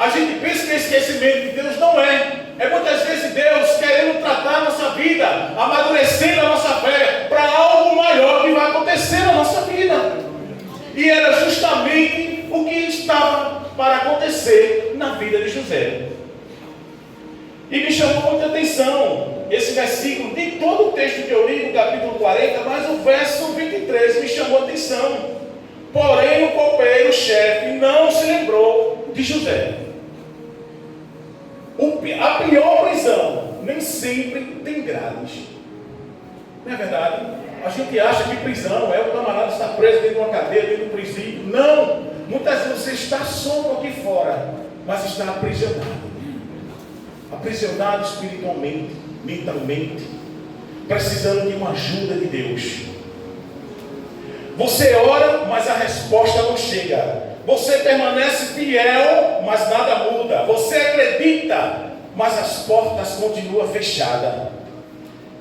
A gente pensa que é esquecimento de Deus, não é. É muitas vezes Deus querendo tratar a nossa vida, amadurecendo a nossa fé para algo maior que vai acontecer na nossa vida. E era justamente o que estava para acontecer na vida de José. E me chamou muita atenção esse versículo, de todo o texto que eu li no capítulo 40, mas o verso 23 me chamou a atenção. Porém o copeiro-chefe não se lembrou de José. A pior prisão nem sempre tem grades. Não é verdade? A gente acha que prisão é o camarada estar preso dentro de uma cadeia, dentro de um presídio. Não! Muitas vezes você está solto aqui fora, mas está aprisionado. Aprisionado espiritualmente, mentalmente, precisando de uma ajuda de Deus. Você ora, mas a resposta não chega. Você permanece fiel, mas nada muda. Você acredita, mas as portas continuam fechadas.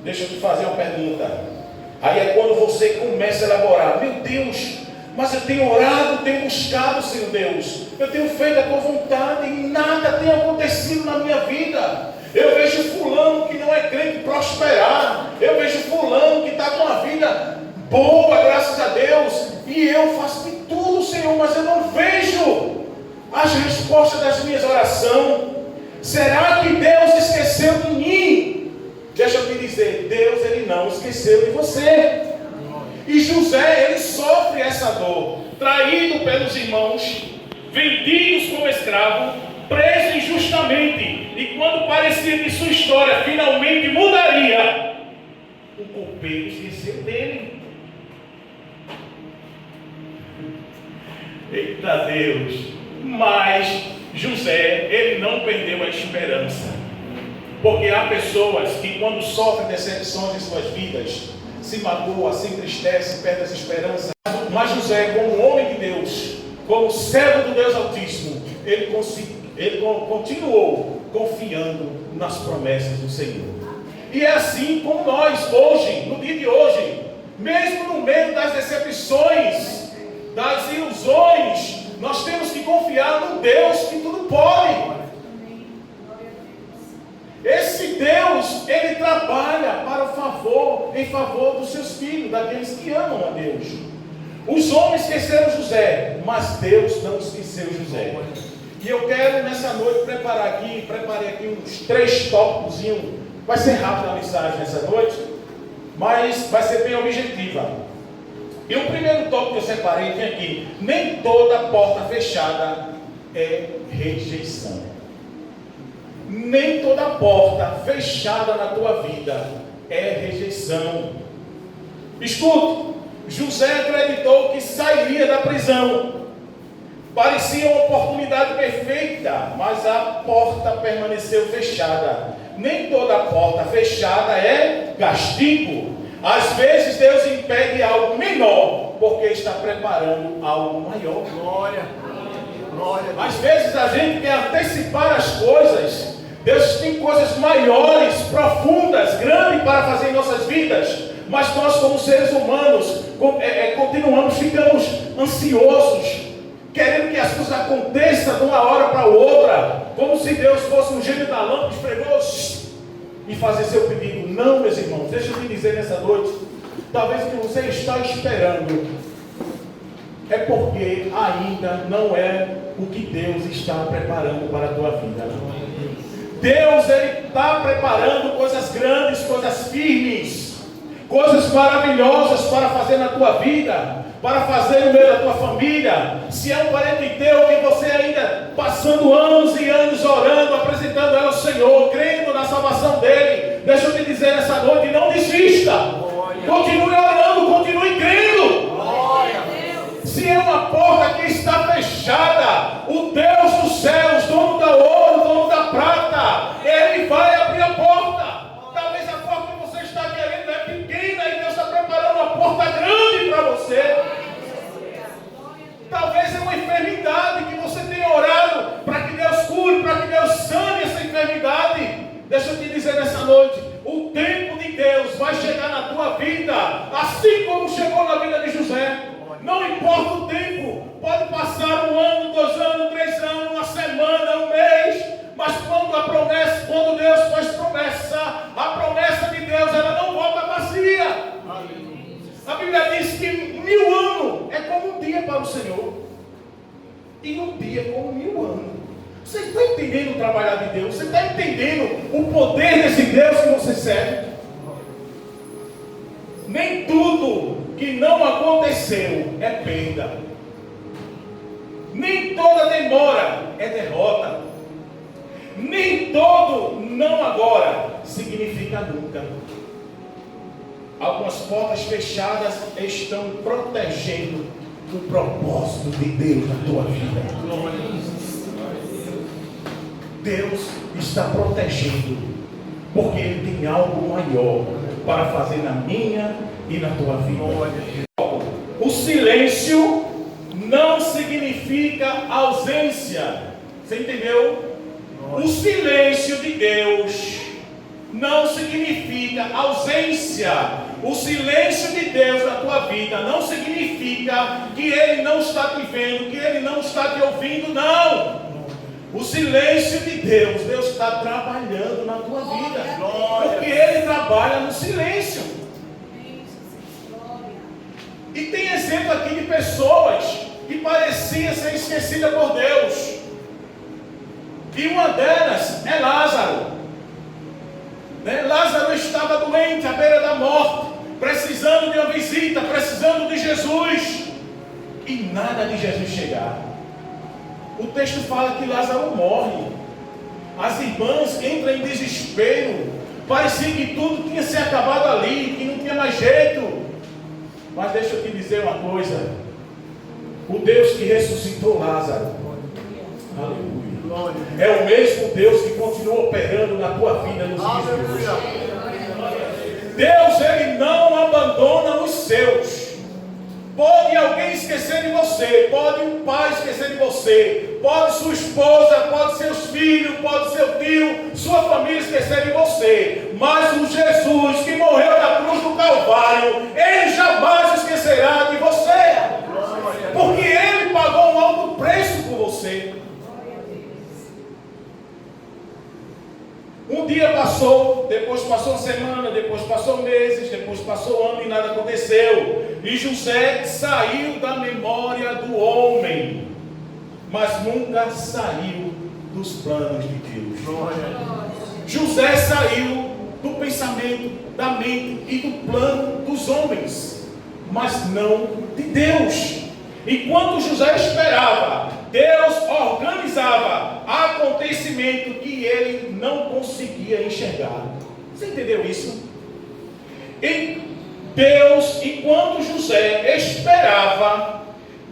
Deixa eu te fazer uma pergunta. Aí é quando você começa a elaborar: meu Deus, mas eu tenho orado, tenho buscado, Senhor Deus, eu tenho feito a tua vontade e nada tem acontecido na minha vida. Eu vejo fulano que não é crente prosperar, eu vejo fulano que está com uma vida boa, graças a Deus, e eu faço de tudo, Senhor, mas eu não vejo as respostas das minhas orações. Será que Deus esqueceu de mim? Deixa eu te dizer, Deus ele não esqueceu de você. E José, ele sofre essa dor, traído pelos irmãos, vendidos como escravo, preso injustamente. E quando parecia que sua história finalmente mudaria, o copeiro esqueceu dele. Eita Deus! Mas José, ele não perdeu a esperança. Porque há pessoas que quando sofrem decepções em suas vidas, se magoa, se entristece, perde as esperanças. Mas José, como homem de Deus, como servo do Deus Altíssimo, ele continuou confiando nas promessas do Senhor. E é assim como nós hoje, no dia de hoje, mesmo no meio das decepções, das ilusões, nós temos que confiar no Deus que tudo pode. Esse Deus, ele trabalha para o favor, em favor dos seus filhos, daqueles que amam a Deus. Os homens esqueceram José, mas Deus não esqueceu José. E eu quero nessa noite preparei aqui uns 3 tópicos. Vai ser rápida a mensagem nessa noite, mas vai ser bem objetiva. E o primeiro tópico que eu separei tem aqui: nem toda porta fechada é rejeição. Nem toda porta fechada na tua vida é rejeição. Escute, José acreditou que sairia da prisão. Parecia uma oportunidade perfeita, mas a porta permaneceu fechada. Nem toda porta fechada é castigo. Às vezes Deus impede algo menor, porque está preparando algo maior. Glória. Às vezes a gente quer antecipar as coisas. Deus tem coisas maiores, profundas, grandes para fazer em nossas vidas. Mas nós, como seres humanos, continuamos, ficamos ansiosos, querendo que as coisas aconteçam de uma hora para outra, como se Deus fosse um gênio da lâmpada, esfregou e fazer seu pedido. Não, meus irmãos, deixa eu te dizer nessa noite, talvez o que você está esperando é porque ainda não é o que Deus está preparando para a tua vida. Deus, ele está preparando coisas grandes, coisas firmes, coisas maravilhosas para fazer na tua vida, para fazer no meio da tua família. Se é um parente teu que você ainda passando anos e anos orando, apresentando ela ao Senhor, crendo na salvação dele, deixa eu te dizer nessa noite, não desista. Continue orando, continue crendo. Se é uma porta que está fechada, o Deus dos céus, dono da ouro, dono da prata, ele vai abrir a porta. Talvez a porta que você está querendo é pequena e Deus está preparando uma porta grande para você. Talvez é uma enfermidade que você tenha orado para que Deus cure, para que Deus sane essa enfermidade. Deixa eu te dizer nessa noite, o tempo de Deus vai chegar na tua vida, assim como chegou na vida de José. Não importa o tempo, pode passar 1 ano, 2 anos, 3 anos, uma semana, um mês. e um dia como 1000 anos. Você está entendendo o trabalhar de Deus? Você está entendendo o poder desse Deus que você serve? Nem tudo que não aconteceu é perda. Nem toda demora é derrota. Nem todo não agora significa nunca. Algumas portas fechadas estão protegendo o propósito de Deus na tua vida. Deus está protegendo, porque Ele tem algo maior para fazer na minha e na tua vida. O silêncio não significa ausência. Você entendeu? O silêncio de Deus não significa ausência. O silêncio de Deus na tua vida não significa que Ele não está te vendo, que Ele não está te ouvindo, não. O silêncio de Deus, Deus está trabalhando na tua vida, porque Ele trabalha no silêncio. E tem exemplo aqui de pessoas que pareciam ser esquecidas por Deus. E uma delas é Lázaro. Lázaro estava doente, à beira da morte, precisando de uma visita, precisando de Jesus. E nada de Jesus chegar. O texto fala que Lázaro morre. As irmãs entram em desespero. Parecia que tudo tinha se acabado ali, que não tinha mais jeito. Mas deixa eu te dizer uma coisa. O Deus que ressuscitou Lázaro, aleluia, é o mesmo Deus que continua operando na tua vida nos dias de hoje. Deus, Ele não abandona os seus. Pode alguém esquecer de você, pode um pai esquecer de você, pode sua esposa, pode seus filhos, pode seu tio, sua família esquecer de você, mas o Jesus que morreu na cruz do Calvário, Ele jamais esquecerá de você, porque Ele pagou um alto preço por você. Um dia passou, depois passou uma semana, depois passou meses, depois passou um ano e nada aconteceu. E José saiu da memória do homem, mas nunca saiu dos planos de Deus. José saiu do pensamento, da mente e do plano dos homens, mas não de Deus. Enquanto José esperava, Deus organizava acontecimento que ele não conseguia enxergar. Você entendeu isso? Enquanto José esperava,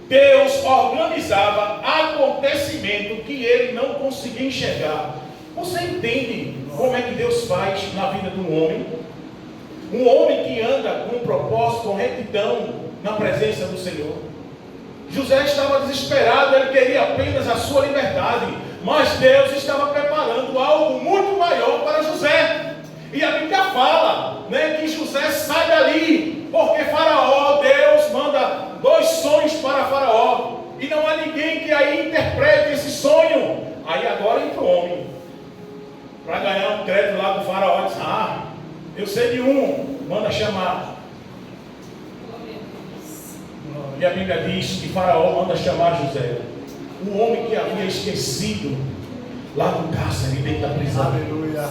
Deus organizava acontecimento que ele não conseguia enxergar. Você entende como é que Deus faz na vida de um homem? Um homem que anda com propósito, com retidão na presença do Senhor. José estava desesperado, ele queria apenas a sua liberdade, mas Deus estava preparando algo muito maior para José. E a Bíblia fala, que José sai dali, porque Faraó, Deus manda 2 sonhos para Faraó, e não há ninguém que aí interprete esse sonho. Aí agora entra o homem, para ganhar um crédito lá do Faraó, diz: eu sei de um, manda chamar. E a Bíblia diz que Faraó manda chamar José, o homem que havia esquecido lá no cárcere, dentro da prisão. Aleluia.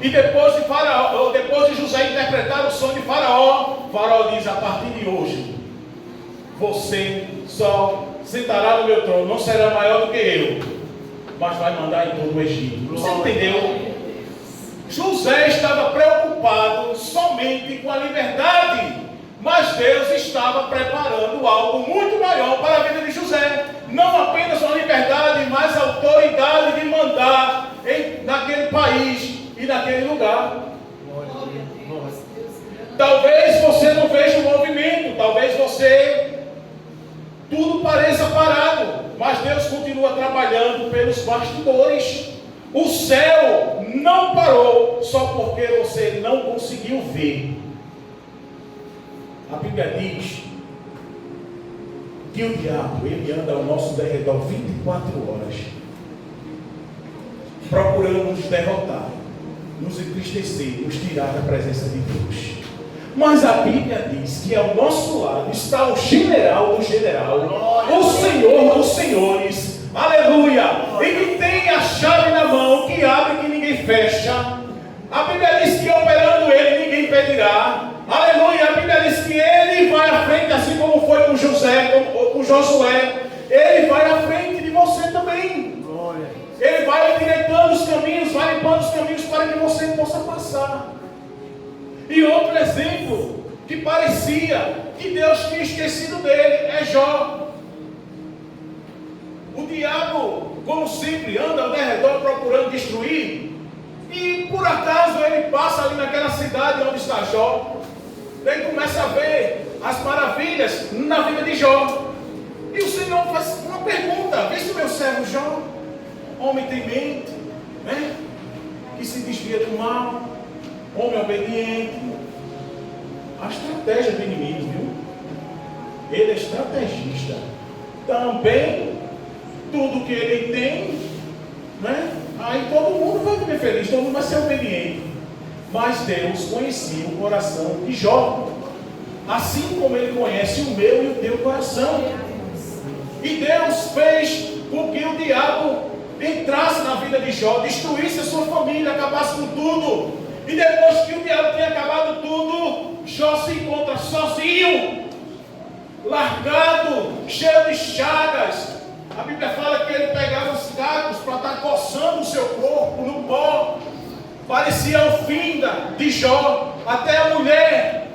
E depois de José interpretar o sonho de Faraó, Faraó diz: a partir de hoje, você só sentará no meu trono, não será maior do que eu, mas vai mandar em todo o Egito. Você entendeu? José estava preocupado somente com a liberdade, mas Deus estava preparando algo muito maior para a vida de José. Não apenas uma liberdade, mas a autoridade de mandar naquele país e naquele lugar. Talvez você não veja o movimento, talvez tudo pareça parado, mas Deus continua trabalhando pelos bastidores. O céu não parou só porque você não conseguiu ver. A Bíblia diz que o diabo, ele anda ao nosso derredor 24 horas, procurando nos derrotar, nos entristecer, nos tirar da presença de Deus. Mas a Bíblia diz que ao nosso lado está o general do general, o Senhor Ele vai endireitando os caminhos, vai limpando os caminhos para que você possa passar. E outro exemplo que parecia que Deus tinha esquecido dele é Jó. O diabo, como sempre, anda ao redor procurando destruir. E por acaso ele passa ali naquela cidade onde está Jó. Daí começa a ver as maravilhas na vida de Jó. E o Senhor faz uma pergunta: vê se o meu servo Jó, homem temente, né? Que se desvia do mal, homem obediente. A estratégia do inimigo, viu? Ele é estrategista. Também, tudo que ele tem, né? Aí todo mundo vai viver feliz, todo mundo vai ser obediente. Mas Deus conhecia o coração de Jó, assim como Ele conhece o meu e o teu coração. E Deus fez com que o diabo entrasse na vida de Jó, destruísse a sua família, acabasse com tudo. E depois que o diabo tinha acabado tudo, Jó se encontra sozinho, largado, cheio de chagas. A Bíblia fala que ele pegava os cacos para estar coçando o seu corpo no pó. Parecia o fim de Jó. Até a mulher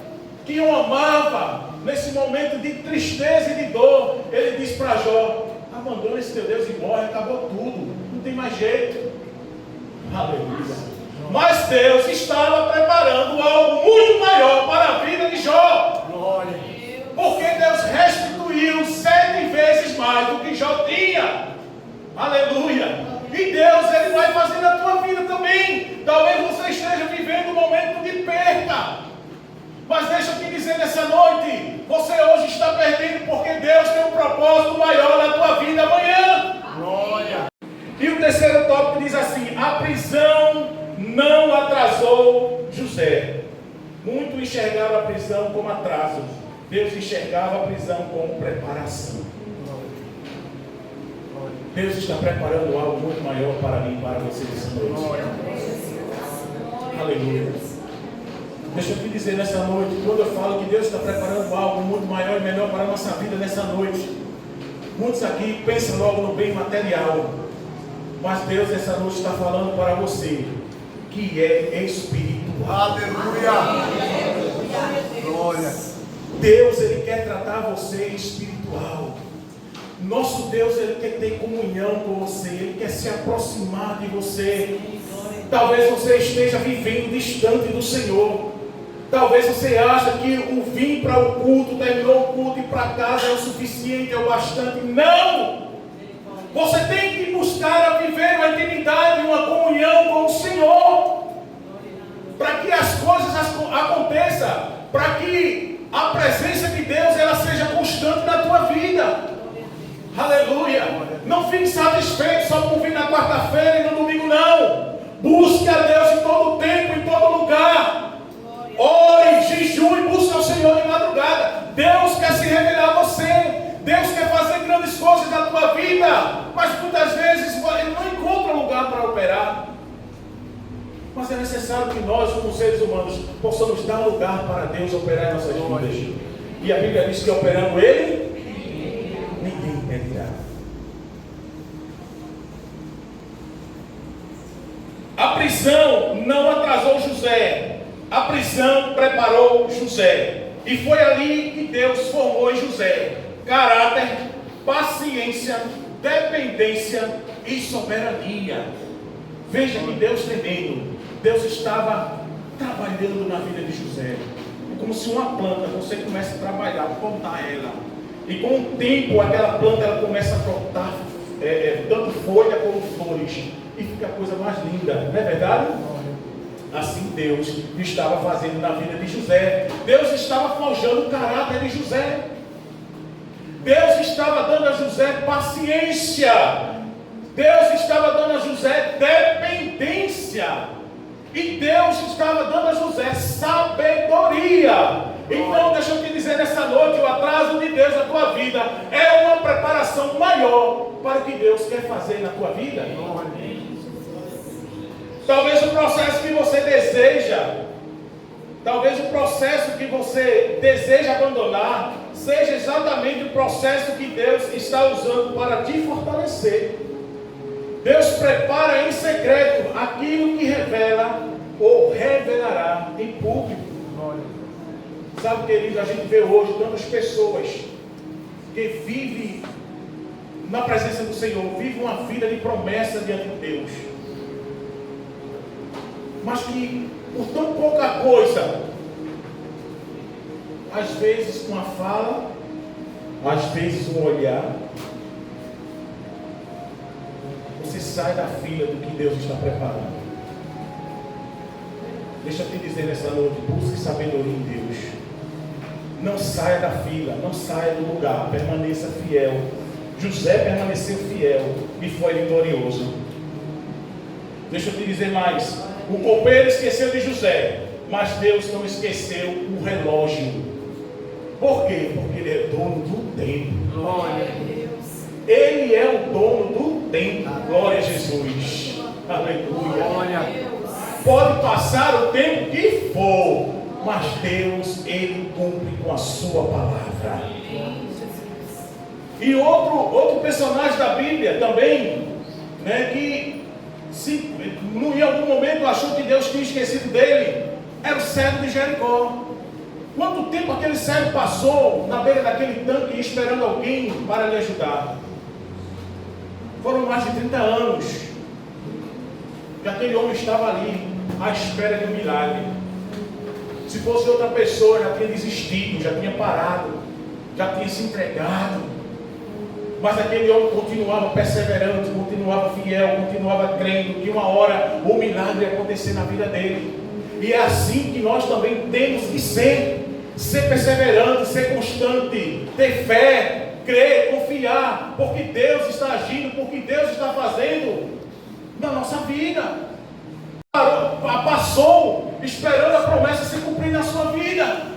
que o amava, nesse momento de tristeza e de dor, ele disse para Jó: abandona esse teu Deus e morre, acabou tudo, não tem mais jeito. Aleluia. Mas Deus estava preparando algo muito maior para a vida de Jó. Glória. Porque Deus restituiu 7 vezes mais do que Jó tinha. Aleluia. E Deus, Ele vai fazer na tua vida também. Talvez você esteja vivendo um momento de perda. Mas deixa eu te dizer nessa noite, você hoje está perdendo porque Deus tem um propósito maior na tua vida amanhã. Glória. E o terceiro tópico diz assim: a prisão não atrasou José. Muitos enxergaram a prisão como atraso. Deus enxergava a prisão como preparação. Deus está preparando algo muito maior para mim e para você nessa noite. Aleluia. Deixa eu te dizer nessa noite, quando eu falo que Deus está preparando algo muito maior e melhor para a nossa vida nessa noite, muitos aqui pensam logo no bem material, mas Deus nessa noite está falando para você que é espiritual. Aleluia! Glória! Deus, Ele quer tratar você espiritual. Nosso Deus, Ele quer ter comunhão com você, Ele quer se aproximar de você. Talvez você esteja vivendo distante do Senhor. Talvez você ache que o vir para o culto, terminou o culto e para casa é o suficiente, é o bastante. Não! Você tem que buscar a viver uma intimidade, uma comunhão com o Senhor, para que as coisas aconteçam, para que a presença de Deus ela seja constante na tua vida. Aleluia! Não fique satisfeito só por vir na quarta-feira e no domingo, não. Busque a Deus em todo tempo, em todo lugar. Ore, jejue e busque ao Senhor de madrugada. Deus quer se revelar a você. Deus quer fazer grandes coisas na tua vida, mas muitas vezes Ele não encontra lugar para operar. Mas é necessário que nós, como seres humanos, possamos dar lugar para Deus operar em nossas vidas. E a Bíblia diz que operando Ele, ninguém impedirá. A prisão não atrasou José. A prisão preparou José. E foi ali que Deus formou em José caráter, paciência, dependência e soberania. Veja que Deus tremendo. Deus estava trabalhando na vida de José. É como se uma planta, você começa a trabalhar, plantar ela. E com o tempo, aquela planta ela começa a brotar tanto folha como flores. E fica a coisa mais linda, não é verdade? Assim Deus estava fazendo na vida de José. Deus estava forjando o caráter de José. Deus estava dando a José paciência. Deus estava dando a José dependência. E Deus estava dando a José sabedoria. Então deixa eu te dizer nessa noite, o atraso de Deus na tua vida é uma preparação maior para o que Deus quer fazer na tua vida. Talvez o processo que você deseja, talvez o processo que você deseja abandonar, seja exatamente o processo que Deus está usando para te fortalecer. Deus prepara em secreto aquilo que revela ou revelará em público. Sabe, querido, a gente vê hoje tantas pessoas que vivem na presença do Senhor, vivem uma vida de promessa diante de Deus, mas que por tão pouca coisa, às vezes com a fala, às vezes um olhar, você sai da fila do que Deus está preparando. Deixa eu te dizer nessa noite, busque sabedoria em Deus. Não saia da fila, não saia do lugar, permaneça fiel. José permaneceu fiel e foi vitorioso. Deixa eu te dizer mais. O copeiro esqueceu de José, mas Deus não esqueceu o relógio. Por quê? Porque ele é dono do tempo. Glória a Deus. Ele é o dono do tempo. Glória a Jesus. Aleluia. Glória a Deus. Pode passar o tempo que for, mas Deus, Ele cumpre com a sua palavra. E outro personagem da Bíblia também, né, que em algum momento achou que Deus tinha esquecido dele, era o cego de Jericó. Quanto tempo aquele cego passou na beira daquele tanque esperando alguém para lhe ajudar? Foram mais de 30 anos que aquele homem estava ali à espera de um milagre. Se fosse outra pessoa, já tinha desistido, já tinha parado, já tinha se entregado. Mas aquele homem continuava perseverante, continuava fiel, continuava crendo que uma hora o milagre ia acontecer na vida dele. E é assim que nós também temos que ser perseverante, ser constante, ter fé, crer, confiar, porque Deus está agindo, porque Deus está fazendo na nossa vida. Passou esperando a promessa se cumprir na sua vida.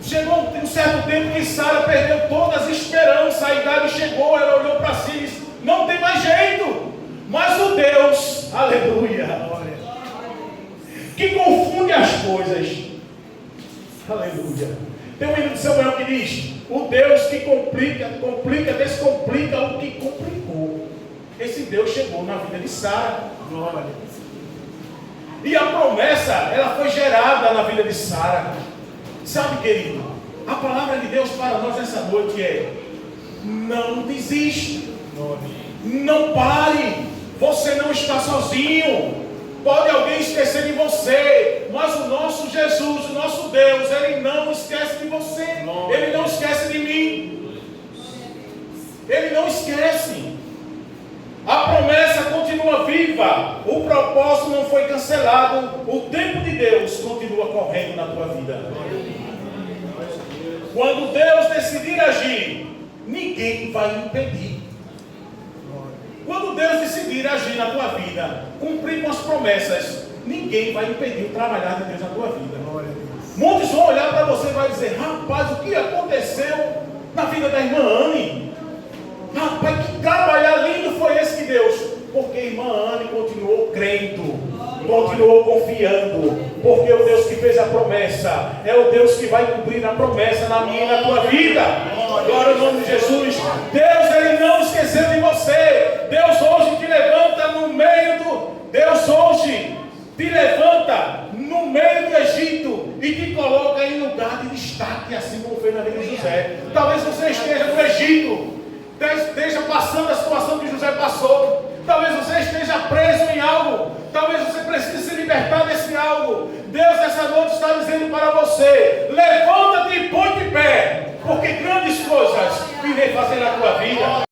Chegou um certo tempo que Sara perdeu todas as esperanças, a idade chegou, ela olhou para si e disse: não tem mais jeito. Mas o Deus, aleluia, que confunde as coisas, aleluia. Tem um hino de Samuel que diz: o Deus que complica, descomplica o que complicou. Esse Deus chegou na vida de Sara. E a promessa, ela foi gerada na vida de Sara. Sabe, querido, a palavra de Deus para nós nessa noite é: não desista, não pare, você não está sozinho. Pode alguém esquecer de você, mas o nosso Jesus, o nosso Deus, Ele não esquece de você, Ele não esquece de mim, Ele não esquece. A promessa continua viva, o propósito não foi cancelado, o tempo de Deus continua correndo na tua vida. Quando Deus decidir agir, ninguém vai impedir. Quando Deus decidir agir na tua vida, cumprir com as promessas, ninguém vai impedir o trabalhar de Deus na tua vida. Muitos vão olhar para você e vai dizer: rapaz, o que aconteceu na vida da irmã Anne? Rapaz, que trabalhar lindo foi esse de Deus. Porque a irmã Anne continuou crendo, continuou confiando, porque o Deus que fez a promessa é o Deus que vai cumprir a promessa na minha e na tua vida. Glória ao nome de Jesus. Deus, Ele não esqueceu de você. Deus hoje te levanta no meio do... Deus hoje te levanta no meio do Egito e te coloca em lugar de destaque, assim como fez na vida de José. Talvez você esteja no Egito, esteja passando a situação que José passou. Talvez você esteja preso em algo. Talvez você precise se libertar desse algo. Deus nessa noite está dizendo para você: levanta-te e põe de pé, porque grandes coisas irei fazer na tua vida.